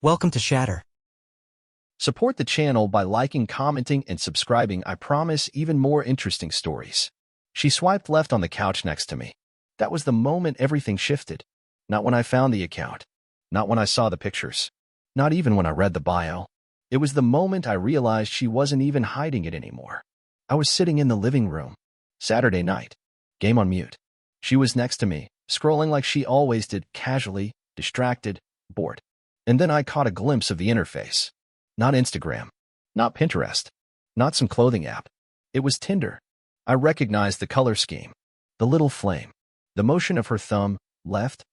Welcome to Shatter. Support the channel by liking, commenting, and subscribing. I promise even more interesting stories. She swiped left on the couch next to me. That was the moment everything shifted. Not when I found the account. Not when I saw the pictures. Not even when I read the bio. It was the moment I realized she wasn't even hiding it anymore. I was sitting in the living room. Saturday night. Game on mute. She was next to me, scrolling like she always did, casually, distracted, bored. And then I caught a glimpse of the interface. Not Instagram. Not Pinterest. Not some clothing app. It was Tinder. I recognized the color scheme. The little flame. The motion of her thumb, left,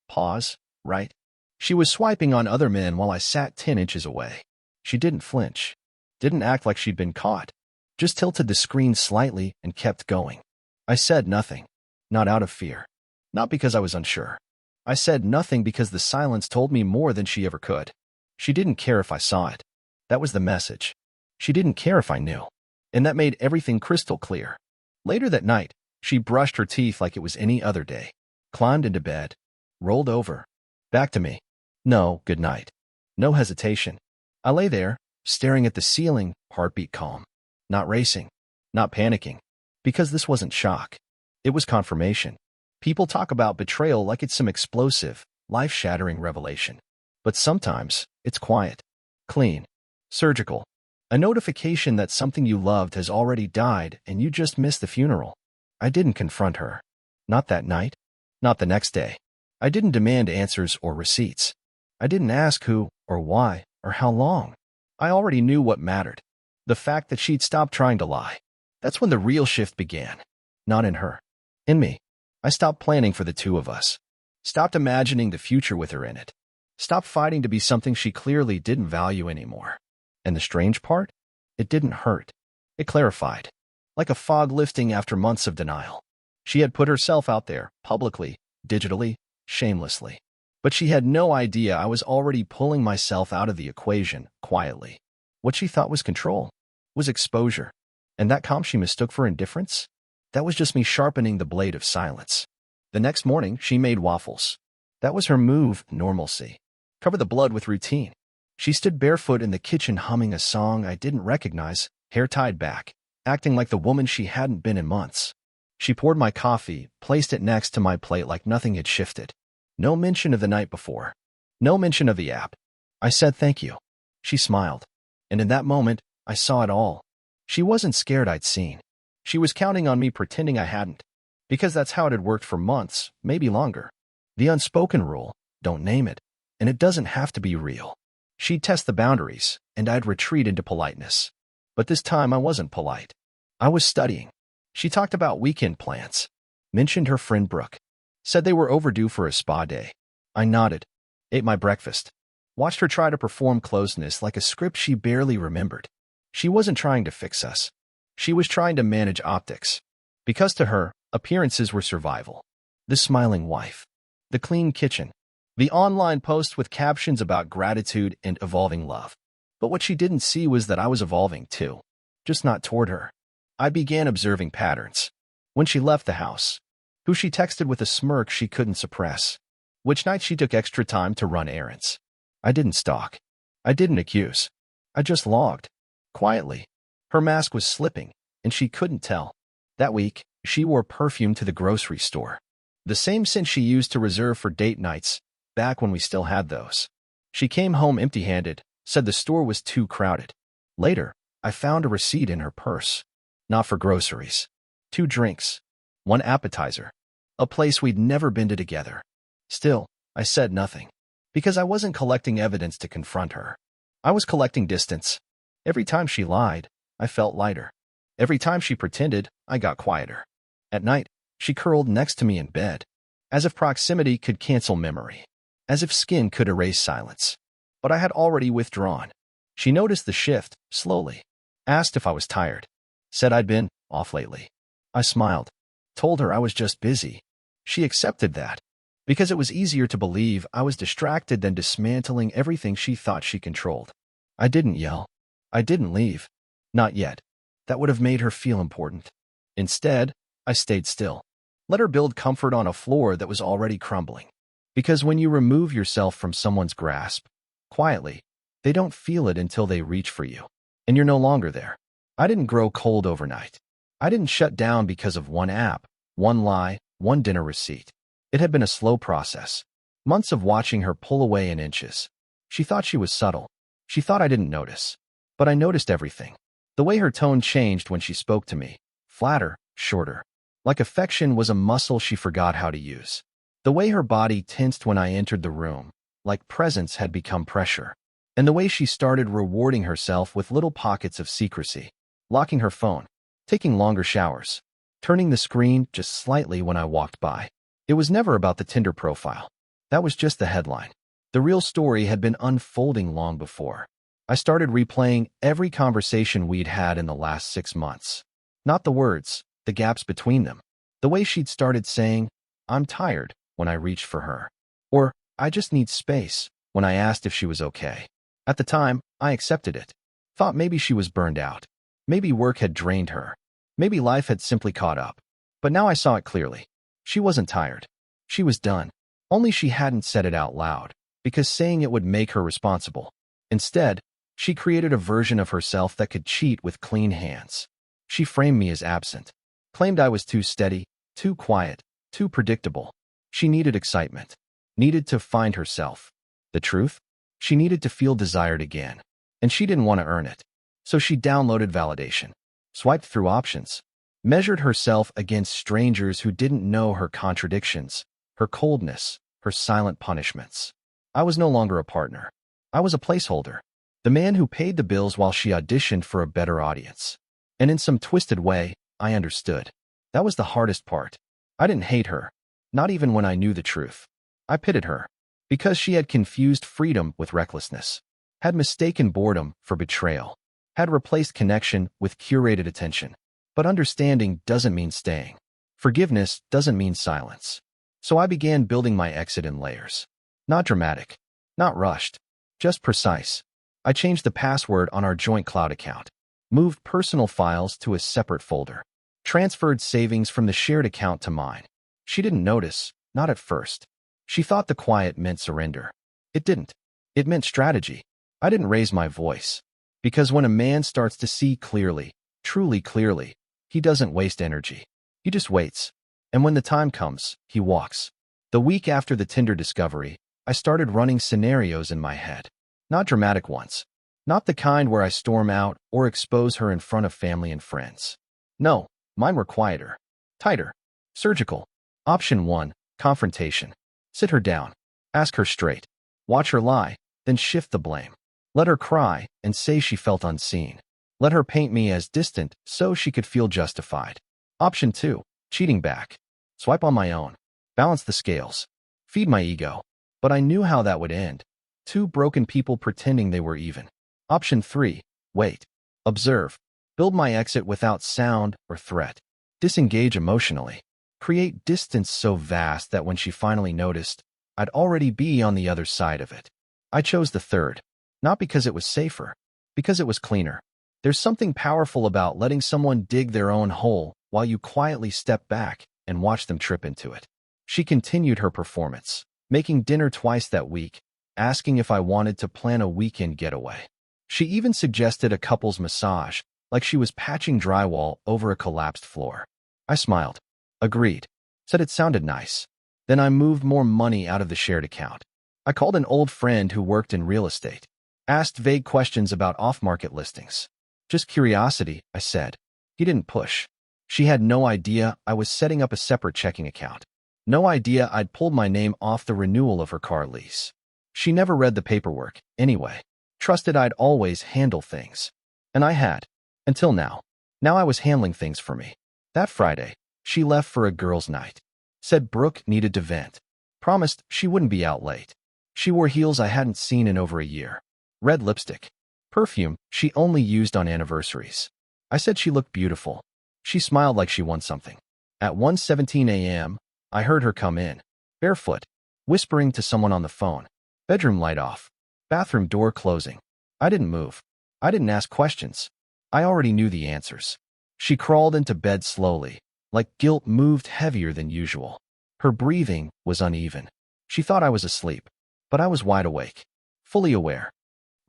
pause, right. She was swiping on other men while I sat 10 inches away. She didn't flinch. Didn't act like she'd been caught. Just tilted the screen slightly and kept going. I said nothing. Not out of fear. Not because I was unsure. I said nothing because the silence told me more than she ever could. She didn't care if I saw it. That was the message. She didn't care if I knew. And that made everything crystal clear. Later that night, she brushed her teeth like it was any other day, climbed into bed, rolled over, back to me. No, good night. No hesitation. I lay there, staring at the ceiling, heartbeat calm. Not racing. Not panicking. Because this wasn't shock. It was confirmation. People talk about betrayal like it's some explosive, life-shattering revelation. But sometimes, it's quiet, clean, surgical. A notification that something you loved has already died and you just missed the funeral. I didn't confront her. Not that night. Not the next day. I didn't demand answers or receipts. I didn't ask who, or why, or how long. I already knew what mattered. The fact that she'd stopped trying to lie. That's when the real shift began. Not in her. In me. I stopped planning for the two of us. Stopped imagining the future with her in it. Stopped fighting to be something she clearly didn't value anymore. And the strange part? It didn't hurt. It clarified. Like a fog lifting after months of denial. She had put herself out there, publicly, digitally, shamelessly. But she had no idea I was already pulling myself out of the equation, quietly. What she thought was control was exposure. And that calm she mistook for indifference? That was just me sharpening the blade of silence. The next morning, she made waffles. That was her move, normalcy. Cover the blood with routine. She stood barefoot in the kitchen humming a song I didn't recognize, hair tied back, acting like the woman she hadn't been in months. She poured my coffee, placed it next to my plate like nothing had shifted. No mention of the night before. No mention of the app. I said thank you. She smiled. And in that moment, I saw it all. She wasn't scared I'd seen. She was counting on me pretending I hadn't. Because that's how it had worked for months, maybe longer. The unspoken rule, don't name it. And it doesn't have to be real. She'd test the boundaries, and I'd retreat into politeness. But this time I wasn't polite. I was studying. She talked about weekend plans. Mentioned her friend Brooke. Said they were overdue for a spa day. I nodded. Ate my breakfast. Watched her try to perform closeness like a script she barely remembered. She wasn't trying to fix us. She was trying to manage optics. Because to her, appearances were survival. The smiling wife. The clean kitchen. The online post with captions about gratitude and evolving love. But what she didn't see was that I was evolving too. Just not toward her. I began observing patterns. When she left the house. Who she texted with a smirk she couldn't suppress. Which night she took extra time to run errands. I didn't stalk. I didn't accuse. I just logged. Quietly. Her mask was slipping, and she couldn't tell. That week, she wore perfume to the grocery store. The same scent she used to reserve for date nights, back when we still had those. She came home empty-handed, said the store was too crowded. Later, I found a receipt in her purse. Not for groceries. 2 drinks. 1 appetizer. A place we'd never been to together. Still, I said nothing. Because I wasn't collecting evidence to confront her. I was collecting distance. Every time she lied, I felt lighter. Every time she pretended, I got quieter. At night, she curled next to me in bed. As if proximity could cancel memory. As if skin could erase silence. But I had already withdrawn. She noticed the shift, slowly. Asked if I was tired. Said I'd been off lately. I smiled. Told her I was just busy. She accepted that. Because it was easier to believe I was distracted than dismantling everything she thought she controlled. I didn't yell. I didn't leave. Not yet. That would have made her feel important. Instead, I stayed still. Let her build comfort on a floor that was already crumbling. Because when you remove yourself from someone's grasp, quietly. They don't feel it until they reach for you, and you're no longer there. I didn't grow cold overnight. I didn't shut down because of one app, one lie, one dinner receipt. It had been a slow process. Months of watching her pull away in inches. She thought she was subtle. She thought I didn't notice. But I noticed everything. The way her tone changed when she spoke to me. Flatter, shorter. Like affection was a muscle she forgot how to use. The way her body tensed when I entered the room. Like presence had become pressure. And the way she started rewarding herself with little pockets of secrecy. Locking her phone. Taking longer showers. Turning the screen just slightly when I walked by. It was never about the Tinder profile. That was just the headline. The real story had been unfolding long before. I started replaying every conversation we'd had in the last 6 months. Not the words, the gaps between them. The way she'd started saying, "I'm tired," when I reached for her. Or, "I just need space," when I asked if she was okay. At the time, I accepted it. Thought maybe she was burned out. Maybe work had drained her. Maybe life had simply caught up. But now I saw it clearly. She wasn't tired. She was done. Only she hadn't said it out loud, because saying it would make her responsible. Instead, she created a version of herself that could cheat with clean hands. She framed me as absent. Claimed I was too steady, too quiet, too predictable. She needed excitement. Needed to find herself. The truth? She needed to feel desired again. And she didn't want to earn it. So she downloaded validation. Swiped through options. Measured herself against strangers who didn't know her contradictions, her coldness, her silent punishments. I was no longer a partner. I was a placeholder. The man who paid the bills while she auditioned for a better audience. And in some twisted way, I understood. That was the hardest part. I didn't hate her. Not even when I knew the truth. I pitied her. Because she had confused freedom with recklessness. Had mistaken boredom for betrayal. Had replaced connection with curated attention. But understanding doesn't mean staying. Forgiveness doesn't mean silence. So I began building my exit in layers. Not dramatic. Not rushed. Just precise. I changed the password on our joint cloud account. Moved personal files to a separate folder. Transferred savings from the shared account to mine. She didn't notice, not at first. She thought the quiet meant surrender. It didn't. It meant strategy. I didn't raise my voice. Because when a man starts to see clearly, truly clearly, he doesn't waste energy. He just waits. And when the time comes, he walks. The week after the Tinder discovery, I started running scenarios in my head. Not dramatic ones. Not the kind where I storm out or expose her in front of family and friends. No, mine were quieter. Tighter. Surgical. Option 1, confrontation. Sit her down. Ask her straight. Watch her lie, then shift the blame. Let her cry and say she felt unseen. Let her paint me as distant so she could feel justified. Option 2, cheating back. Swipe on my own. Balance the scales. Feed my ego. But I knew how that would end. 2 broken people pretending they were even. Option 3, wait. Observe. Build my exit without sound or threat. Disengage emotionally. Create distance so vast that when she finally noticed, I'd already be on the other side of it. I chose the third. Not because it was safer. Because it was cleaner. There's something powerful about letting someone dig their own hole while you quietly step back and watch them trip into it. She continued her performance, making dinner twice that week, asking if I wanted to plan a weekend getaway. She even suggested a couple's massage, like she was patching drywall over a collapsed floor. I smiled. Agreed. Said it sounded nice. Then I moved more money out of the shared account. I called an old friend who worked in real estate. Asked vague questions about off-market listings. Just curiosity, I said. He didn't push. She had no idea I was setting up a separate checking account. No idea I'd pulled my name off the renewal of her car lease. She never read the paperwork, anyway. Trusted I'd always handle things. And I had. Until now. Now I was handling things for me. That Friday, she left for a girls' night. Said Brooke needed to vent. Promised she wouldn't be out late. She wore heels I hadn't seen in over a year. Red lipstick. Perfume she only used on anniversaries. I said she looked beautiful. She smiled like she won something. At 1:17 a.m., I heard her come in. Barefoot. Whispering to someone on the phone. Bedroom light off. Bathroom door closing. I didn't move. I didn't ask questions. I already knew the answers. She crawled into bed slowly, like guilt moved heavier than usual. Her breathing was uneven. She thought I was asleep, but I was wide awake. fully aware,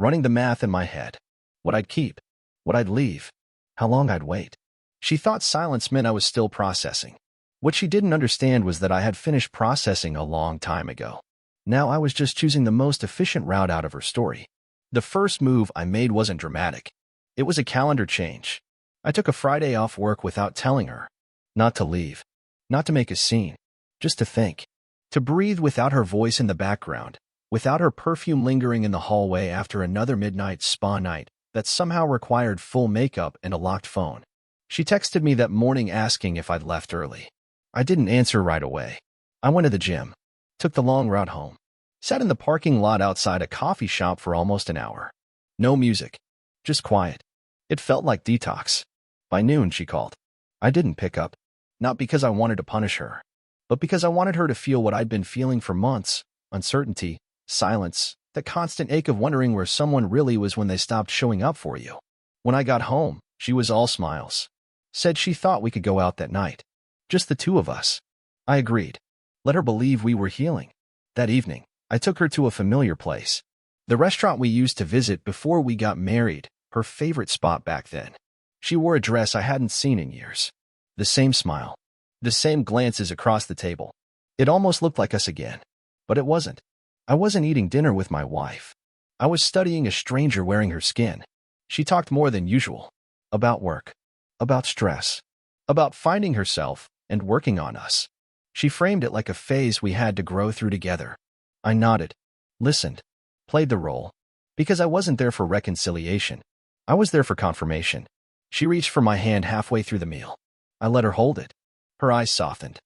running the math in my head. What I'd keep, what I'd leave, how long I'd wait. She thought silence meant I was still processing. What she didn't understand was that I had finished processing a long time ago. Now I was just choosing the most efficient route out of her story. The first move I made wasn't dramatic. It was a calendar change. I took a Friday off work without telling her. Not to leave. Not to make a scene. Just to think. To breathe without her voice in the background. Without her perfume lingering in the hallway after another midnight spa night that somehow required full makeup and a locked phone. She texted me that morning asking if I'd left early. I didn't answer right away. I went to the gym. Took the long route home. Sat in the parking lot outside a coffee shop for almost an hour. No music. Just quiet. It felt like detox. By noon, she called. I didn't pick up. Not because I wanted to punish her, but because I wanted her to feel what I'd been feeling for months. Uncertainty, silence, the constant ache of wondering where someone really was when they stopped showing up for you. When I got home, she was all smiles. Said she thought we could go out that night. Just the two of us. I agreed. Let her believe we were healing. That evening, I took her to a familiar place. The restaurant we used to visit before we got married, her favorite spot back then. She wore a dress I hadn't seen in years. The same smile. The same glances across the table. It almost looked like us again. But it wasn't. I wasn't eating dinner with my wife. I was studying a stranger wearing her skin. She talked more than usual. About work. About stress. About finding herself and working on us. She framed it like a phase we had to grow through together. I nodded, listened, played the role. Because I wasn't there for reconciliation. I was there for confirmation. She reached for my hand halfway through the meal. I let her hold it. Her eyes softened.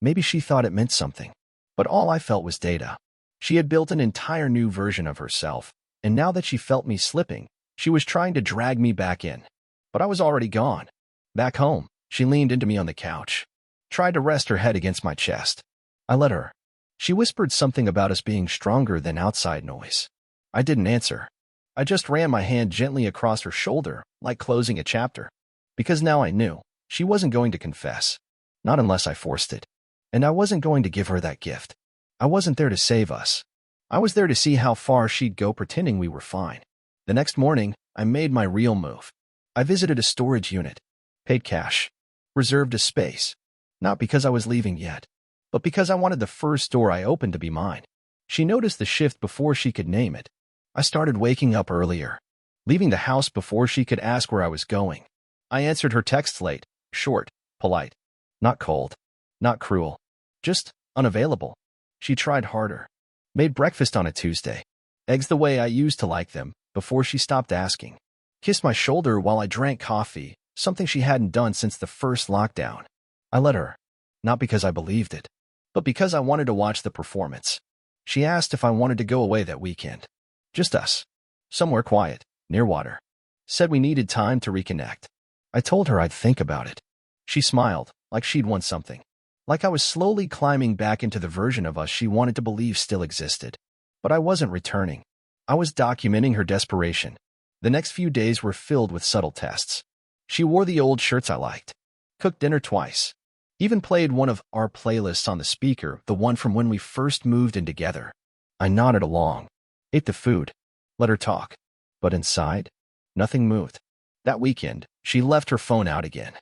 Maybe she thought it meant something. But all I felt was data. She had built an entire new version of herself, and now that she felt me slipping, she was trying to drag me back in. But I was already gone. Back home, she leaned into me on the couch. Tried to rest her head against my chest. I let her. She whispered something about us being stronger than outside noise. I didn't answer. I just ran my hand gently across her shoulder, like closing a chapter. Because now I knew, she wasn't going to confess. Not unless I forced it. And I wasn't going to give her that gift. I wasn't there to save us. I was there to see how far she'd go pretending we were fine. The next morning, I made my real move. I visited a storage unit. Paid cash. Reserved a space. Not because I was leaving yet, but because I wanted the first door I opened to be mine. She noticed the shift before she could name it. I started waking up earlier, leaving the house before she could ask where I was going. I answered her texts late, short, polite. Not cold, not cruel, just unavailable. She tried harder. Made breakfast on a Tuesday. Eggs the way I used to like them, before she stopped asking. Kissed my shoulder while I drank coffee, something she hadn't done since the first lockdown. I let her, not because I believed it, but because I wanted to watch the performance. She asked if I wanted to go away that weekend. Just us. Somewhere quiet, near water. Said we needed time to reconnect. I told her I'd think about it. She smiled, like she'd won something. Like I was slowly climbing back into the version of us she wanted to believe still existed. But I wasn't returning. I was documenting her desperation. The next few days were filled with subtle tests. She wore the old shirts I liked. Cooked dinner twice. Even played one of our playlists on the speaker, the one from when we first moved in together. I nodded along. Ate the food. Let her talk. But inside, nothing moved. That weekend, she left her phone out again.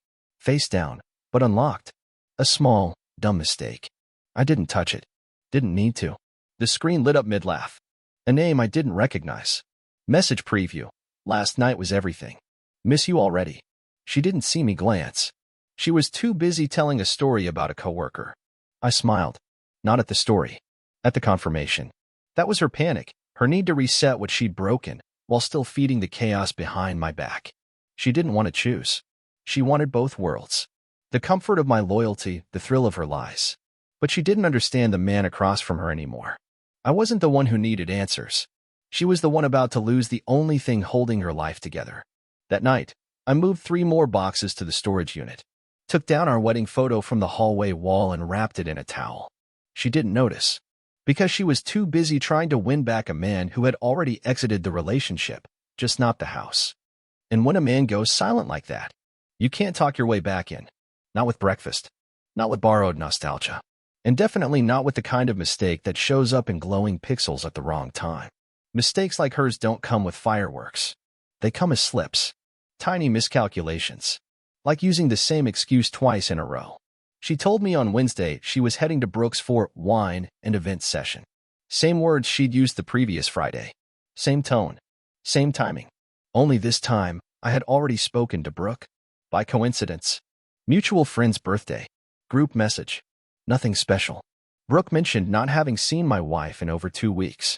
Face down, but unlocked. A small, dumb mistake. I didn't touch it. Didn't need to. The screen lit up mid-laugh. A name I didn't recognize. Message preview. Last night was everything. Miss you already. She didn't see me glance. She was too busy telling a story about a coworker. I smiled. Not at the story. At the confirmation. That was her panic, her need to reset what she'd broken, while still feeding the chaos behind my back. She didn't want to choose. She wanted both worlds. The comfort of my loyalty, the thrill of her lies. But she didn't understand the man across from her anymore. I wasn't the one who needed answers. She was the one about to lose the only thing holding her life together. That night, I moved 3 more boxes to the storage unit. Took down our wedding photo from the hallway wall and wrapped it in a towel. She didn't notice. Because she was too busy trying to win back a man who had already exited the relationship, just not the house. And when a man goes silent like that, you can't talk your way back in. Not with breakfast. Not with borrowed nostalgia. And definitely not with the kind of mistake that shows up in glowing pixels at the wrong time. Mistakes like hers don't come with fireworks. They come as slips. Tiny miscalculations. Like using the same excuse twice in a row. She told me on Wednesday she was heading to Brooks for wine and event session. Same words she'd used the previous Friday. Same tone. Same timing. Only this time, I had already spoken to Brooke. By coincidence. Mutual friend's birthday. Group message. Nothing special. Brooke mentioned not having seen my wife in over 2 weeks.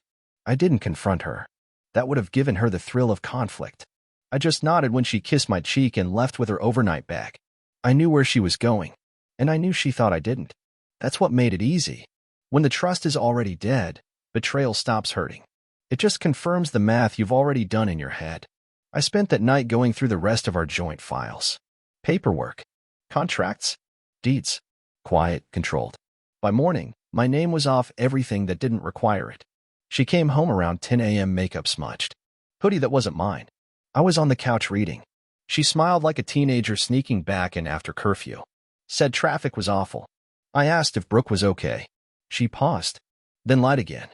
I didn't confront her. That would have given her the thrill of conflict. I just nodded when she kissed my cheek and left with her overnight bag. I knew where she was going, and I knew she thought I didn't. That's what made it easy. When the trust is already dead, betrayal stops hurting. It just confirms the math you've already done in your head. I spent that night going through the rest of our joint files. Paperwork. Contracts. Deeds. Quiet, controlled. By morning, my name was off everything that didn't require it. She came home around 10 a.m. makeup smudged. Hoodie that wasn't mine. I was on the couch reading. She smiled like a teenager sneaking back in after curfew. Said traffic was awful. I asked if Brooke was okay. She paused, then lied again.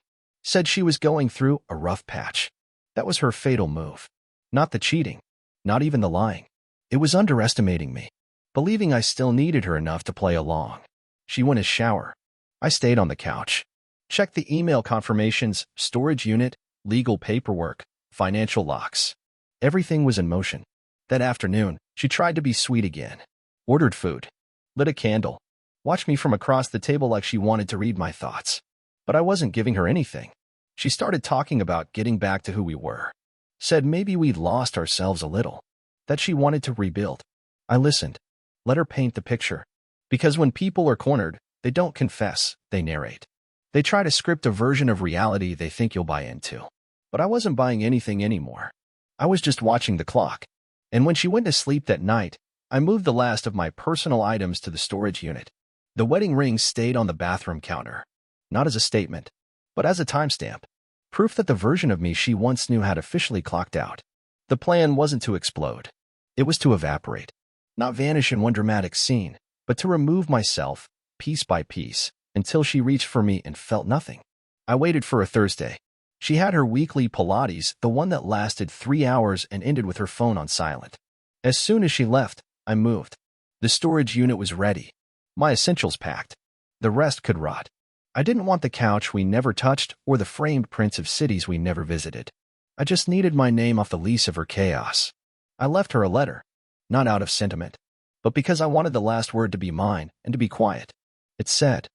Said she was going through a rough patch. That was her fatal move. Not the cheating. Not even the lying. It was underestimating me. Believing I still needed her enough to play along. She went to shower. I stayed on the couch. Checked the email confirmations, storage unit, legal paperwork, financial locks. Everything was in motion. That afternoon, she tried to be sweet again. Ordered food. Lit a candle. Watched me from across the table like she wanted to read my thoughts. But I wasn't giving her anything. She started talking about getting back to who we were. Said maybe we'd lost ourselves a little. That she wanted to rebuild. I listened. Let her paint the picture. Because when people are cornered, they don't confess, they narrate. They try to script a version of reality they think you'll buy into. But I wasn't buying anything anymore. I was just watching the clock. And when she went to sleep that night, I moved the last of my personal items to the storage unit. The wedding ring stayed on the bathroom counter. Not as a statement, but as a timestamp. Proof that the version of me she once knew had officially clocked out. The plan wasn't to explode. It was to evaporate. Not vanish in one dramatic scene, but to remove myself, piece by piece, until she reached for me and felt nothing. I waited for a Thursday. She had her weekly Pilates, the one that lasted 3 hours and ended with her phone on silent. As soon as she left, I moved. The storage unit was ready. My essentials packed. The rest could rot. I didn't want the couch we never touched or the framed prints of cities we never visited. I just needed my name off the lease of her chaos. I left her a letter, not out of sentiment, but because I wanted the last word to be mine and to be quiet. It said,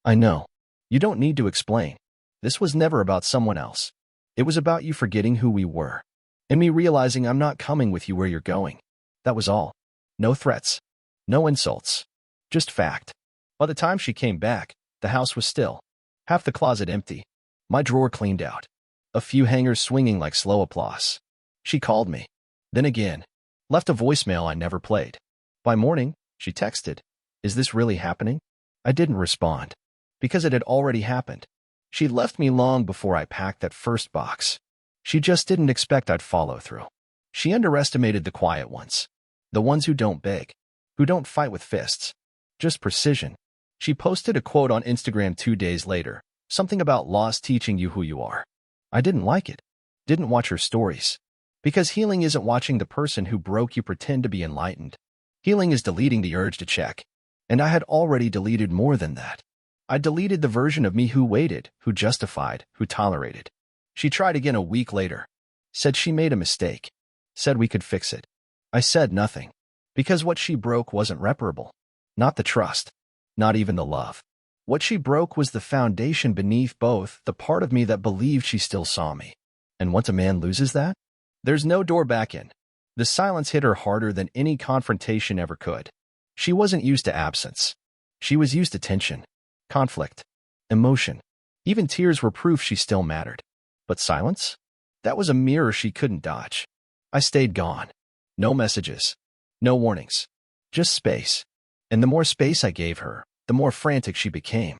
I know. You don't need to explain. This was never about someone else. It was about you forgetting who we were. And me realizing I'm not coming with you where you're going. That was all. No threats. No insults. Just fact. By the time she came back, the house was still. Half the closet empty. My drawer cleaned out. A few hangers swinging like slow applause. She called me. Then again. Left a voicemail I never played. By morning, she texted, Is this really happening? I didn't respond. Because it had already happened. She'd left me long before I packed that first box. She just didn't expect I'd follow through. She underestimated the quiet ones. The ones who don't beg. Who don't fight with fists. Just precision. She posted a quote on Instagram 2 days later. Something about loss teaching you who you are. I didn't like it. Didn't watch her stories. Because healing isn't watching the person who broke you pretend to be enlightened. Healing is deleting the urge to check. And I had already deleted more than that. I deleted the version of me who waited, who justified, who tolerated. She tried again a week later. Said she made a mistake. Said we could fix it. I said nothing. Because what she broke wasn't reparable. Not the trust. Not even the love. What she broke was the foundation beneath both, the part of me that believed she still saw me. And once a man loses that, there's no door back in. The silence hit her harder than any confrontation ever could. She wasn't used to absence. She was used to tension, conflict, emotion. Even tears were proof she still mattered. But silence? That was a mirror she couldn't dodge. I stayed gone. No messages. No warnings. Just space. And the more space I gave her, the more frantic she became.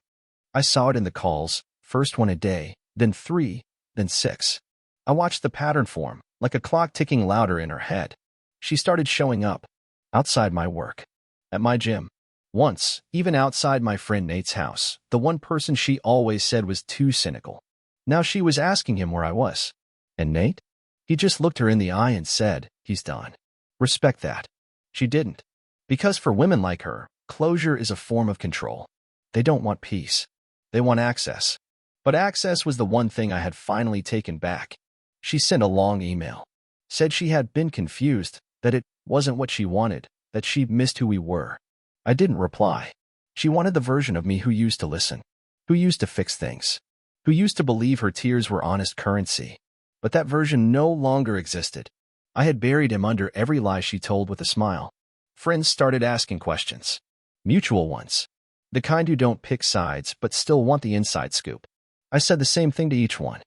I saw it in the calls, first one a day, then 3, then 6. I watched the pattern form, like a clock ticking louder in her head. She started showing up. Outside my work. At my gym. Once, even outside my friend Nate's house, the one person she always said was too cynical. Now she was asking him where I was. And Nate? He just looked her in the eye and said, he's done. Respect that. She didn't. Because for women like her, closure is a form of control. They don't want peace. They want access. But access was the one thing I had finally taken back. She sent a long email. Said she had been confused, that it wasn't what she wanted, that she missed who we were. I didn't reply. She wanted the version of me who used to listen, who used to fix things, who used to believe her tears were honest currency. But that version no longer existed. I had buried him under every lie she told with a smile. Friends started asking questions. Mutual ones. The kind who don't pick sides but still want the inside scoop. I said the same thing to each one.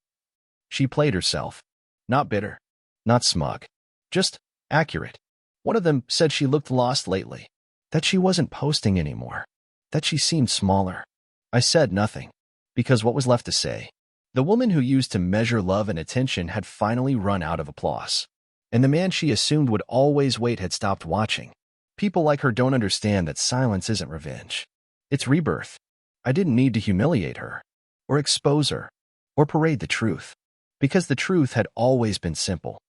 She played herself. Not bitter. Not smug. Just accurate. One of them said she looked lost lately. That she wasn't posting anymore. That she seemed smaller. I said nothing. Because what was left to say? The woman who used to measure love and attention had finally run out of applause. And the man she assumed would always wait had stopped watching. People like her don't understand that silence isn't revenge. It's rebirth. I didn't need to humiliate her, or expose her, or parade the truth. Because the truth had always been simple.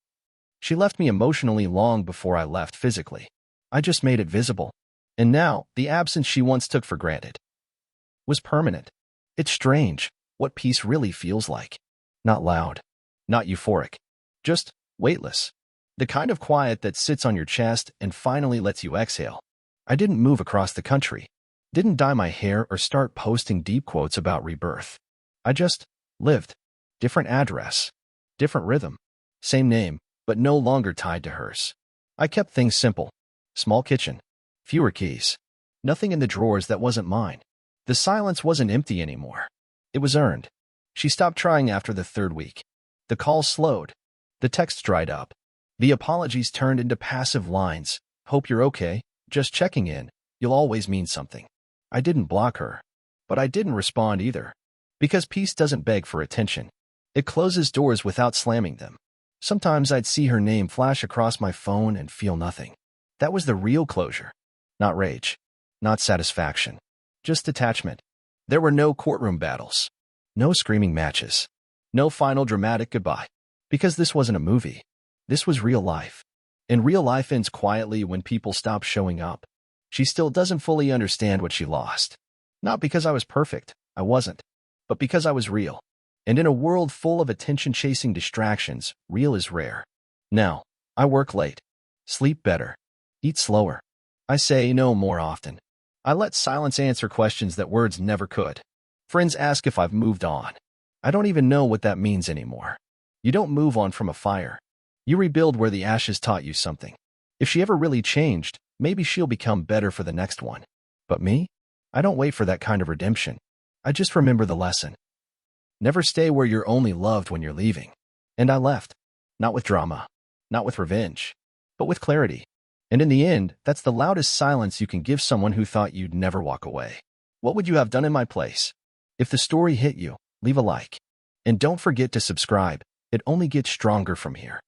She left me emotionally long before I left physically. I just made it visible. And now, the absence she once took for granted was permanent. It's strange what peace really feels like. Not loud, not euphoric, just weightless. The kind of quiet that sits on your chest and finally lets you exhale. I didn't move across the country, didn't dye my hair or start posting deep quotes about rebirth. I just lived. Different address, different rhythm, same name, but no longer tied to hers. I kept things simple. Small kitchen, fewer keys, nothing in the drawers that wasn't mine. The silence wasn't empty anymore. It was earned. She stopped trying after the third week. The calls slowed. The texts dried up. The apologies turned into passive lines. Hope you're okay. Just checking in. You'll always mean something. I didn't block her. But I didn't respond either. Because peace doesn't beg for attention. It closes doors without slamming them. Sometimes I'd see her name flash across my phone and feel nothing. That was the real closure. Not rage. Not satisfaction. Just detachment. There were no courtroom battles. No screaming matches. No final dramatic goodbye. Because this wasn't a movie. This was real life. And real life ends quietly when people stop showing up. She still doesn't fully understand what she lost. Not because I was perfect. I wasn't. But because I was real. And in a world full of attention-chasing distractions, real is rare. Now, I work late. Sleep better. Eat slower. I say no more often. I let silence answer questions that words never could. Friends ask if I've moved on. I don't even know what that means anymore. You don't move on from a fire. You rebuild where the ashes taught you something. If she ever really changed, maybe she'll become better for the next one. But me? I don't wait for that kind of redemption. I just remember the lesson. Never stay where you're only loved when you're leaving. And I left. Not with drama. Not with revenge. But with clarity. And in the end, that's the loudest silence you can give someone who thought you'd never walk away. What would you have done in my place? If the story hit you, leave a like. And don't forget to subscribe. It only gets stronger from here.